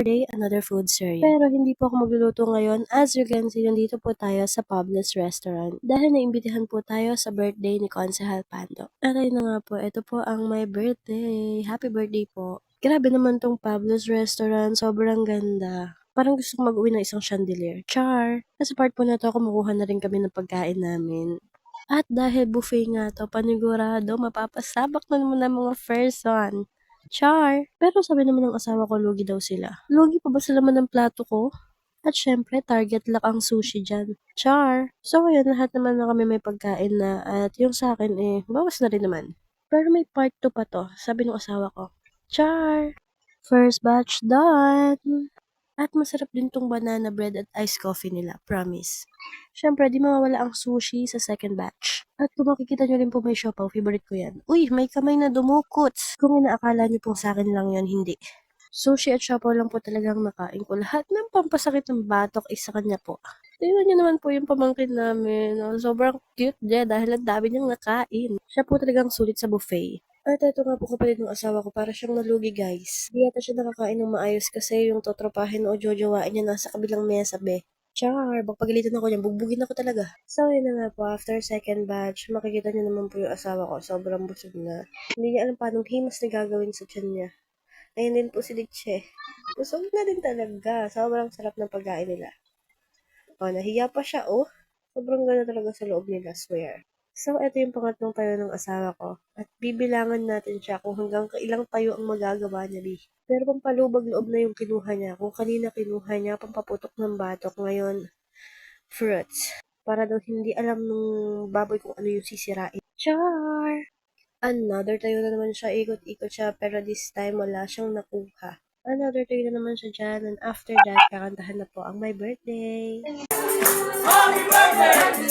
Day, another food series. Pero hindi po ako magluluto ngayon. As you can see, nandito po tayo sa Pablo's Restaurant. Dahil naimbitahan po tayo sa birthday ni Consehal Pando. At ayun na nga po, ito po ang my birthday. Happy birthday po. Grabe naman tong Pablo's Restaurant. Sobrang ganda. Parang gusto kong mag-uwi ng isang chandelier. Char! Sa part po na to, kumukuha na rin kami ng pagkain namin. At dahil buffet nga to, panigurado, mapapasabak na naman ng mga person. Char! Pero sabi naman ng asawa ko, lugi daw sila. Lugi pa ba sa laman ng plato ko? At syempre, target lock ang sushi dyan. Char! So ayun, lahat naman na kami may pagkain na at yung sa akin bawas na rin naman. Pero may part 2 pa to, sabi ng asawa ko. Char! First batch done! At masarap din tong banana bread at iced coffee nila, promise. Syempre, di mawawala ang sushi sa second batch. At kung makikita nyo rin po may siopaw, favorite ko yan. Uy, may kamay na dumukots! Kung inaakala nyo pong sa akin lang yan, hindi. Sushi at siopaw lang po talagang nakain ko. Lahat ng pampasakit ng batok ay sa kanya po. Tingnan nyo naman po yung pamangkin namin. Sobrang cute niya dahil ang dami niyang nakain. Siya po talagang sulit sa buffet. At ito nga po kapatid ng asawa ko, para siyang nalugi guys. Di yata siya nakakain ng maayos kasi yung totropahin o jojowain niya nasa kabilang mesa be. Char, pagpagalitan ako niyan, bugbugin ako talaga. So yun na nga po, after second batch, makikita niyo naman po yung asawa ko, sobrang busog na. Hindi niya alam paanong himas na gagawin sa tiyan niya. Ayun din po si Ditche. Busog na din talaga, sobrang sarap ng pagkain nila. O, nahiya pa siya Sobrang ganda talaga sa loob nila, swear. So, ito yung pangatlong tayo ng asawa ko. At bibilangan natin siya kung hanggang kailang tayo ang magagawa niya, Bi. Pero pampalubag loob na yung kinuha niya. Kung kanina kinuha niya, pampaputok ng batok. Ngayon, fruits. Para daw hindi alam nung baboy kung ano yung sisirain. Char! Another tayo na naman siya. Ikot-ikot siya. Pero this time, wala siyang nakuha. Another tayo na naman siya dyan. And after that, kakantahan na po ang my birthday. Happy birthday!